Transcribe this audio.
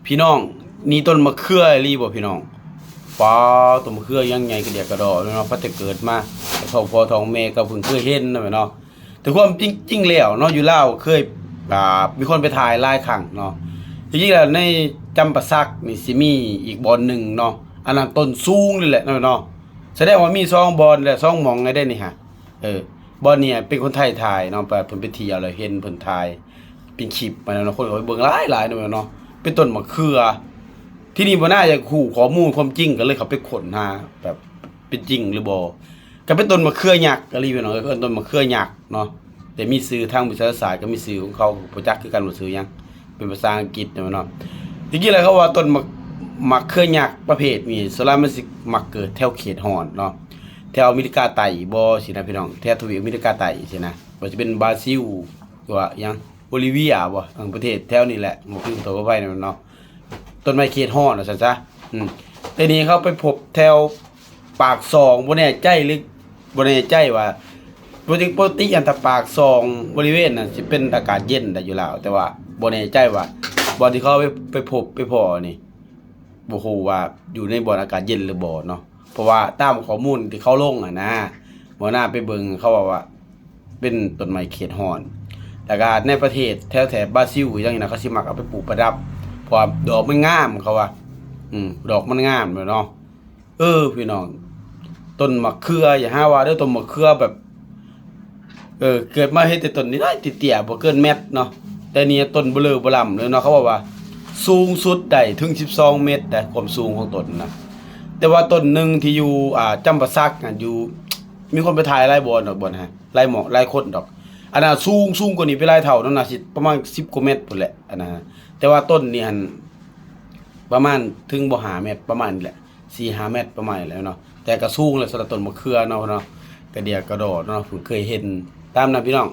พี่น้องนี่ต้นมะเขือรีบ่พี่น้องป้าต้นมะเขือยังไงกระเดียกระดอเนาะพัดจะเกิดมาท้องพ่อท้องแม่ก็เพิ่งเคยเห็นนะเนาะแต่ความจริงแล้วเนาะอยู่ลาวเคยมีคนไปถ่ายหลายครั้งเนาะจริงๆแล้วในจำปาสักนี่สิมีอีกบอนหนึ่งเนาะอันนั้นต้นสูงนี่แหละเนาะแสดงว่ามี2บอนและ2หม่องไงได้นี่ฮะบอนเนี่ยเป็นคนไทยถ่ายเนาะเพิ่นไปเที่ยวแล้วเห็นเพิ่นถ่ายเป็นคลิปมาเนาะคนก็ไปเบิ่งหลายๆเนาะเป็นต้นมะเขือที่นี่บ่น่าจะคู่ข้อมูลความจริงก็เลยเขาไปค้นหาแบบเป็นจริงหรือบ่ก็เป็นต้นมะเขือยักษ์ก็รีวิวเนาะก็ต้นมะเขือยักษ์เนาะแต่มีชื่อทางวิทยาศาสตร์ก็มีชื่อของเขาบ่จักคือกันว่าชื่อหยังเป็นภาษาอังกฤษเนาะจริงๆแล้วเขาว่าต้นมะเขือยักษ์ประเภทนี้ส่วนใหญ่มันสิมักเกิดแถวเขตร้อนเนาะแถวอเมริกาใต้บ่สินะพี่น้องแถวทวีปอเมริกาใต้สินะบ่จะเป็นบราซิลหรือว่าหยังโบลิเวียบ่ทางประเทศแถวนี้แหละบ่คือตัวไปนั่นเนาะต้นไม้เขตร้อนว่าซั่นซะแต่นี้เขาไปพบแถวปากซองบ่แน่ใจหรือบ่แน่ใจว่าปกติอันถ้าปากซองบริเวณนั้นสิเป็นอากาศเย็นได้อยู่แล้วแต่ว่าบ่แน่ใจว่าบ่อนที่เขาไปพบไปพ้อนี่บ่ฮู้ว่าอยู่ในบ่อนอากาศเย็นหรือบ่เนาะเพราะว่าตามข้อมูลที่เขาลงนะบ่น่าไปเบิ่งเขาว่าเป็นต้นไม้เขตร้อนแต่ก็ในประเทศแถวบราซิลอย่างนี้นะเขาสิมักเอาไปปลูกประดับเพราะดอกมันงามเขาว่าดอกมันงามเนาะพี่น้องต้นมะเขืออย่าหาว่าเด้อต้นมะเขือแบบเกิดมาเฮ็ดแต่ต้นนี้ได้เตี้ยๆบ่เกินเม็ดเนาะแต่นี่ต้นเบลอบ่ล่ำเลยเนาะเขาบอกว่าสูงสุดได้ถึง12เมตรแต่ความสูงของต้นนะแต่ว่าต้นนึงที่อยู่จำปาสักอยู่มีคนไปถ่ายหลายบ่ดอกบ่นะฮะหลายหมอหลายคนดอกอันน่ะสูงกว่านี้ไปหลายเท่านั่นน่ะสิประมาณ10กว่าเมตรพุ่นแหละอันนั้นแต่ว่าต้นนี่หั่นประมาณถึงบ่5เมตรประมาณนี้แหละ4-5เมตรประมาณนี้แหละเนาะแต่ก็สูงแล้วสำหรับต้นมะเขือเนาะกระเดียกระโดดเนาะผมเคยเห็นตามนั้นพี่น้อง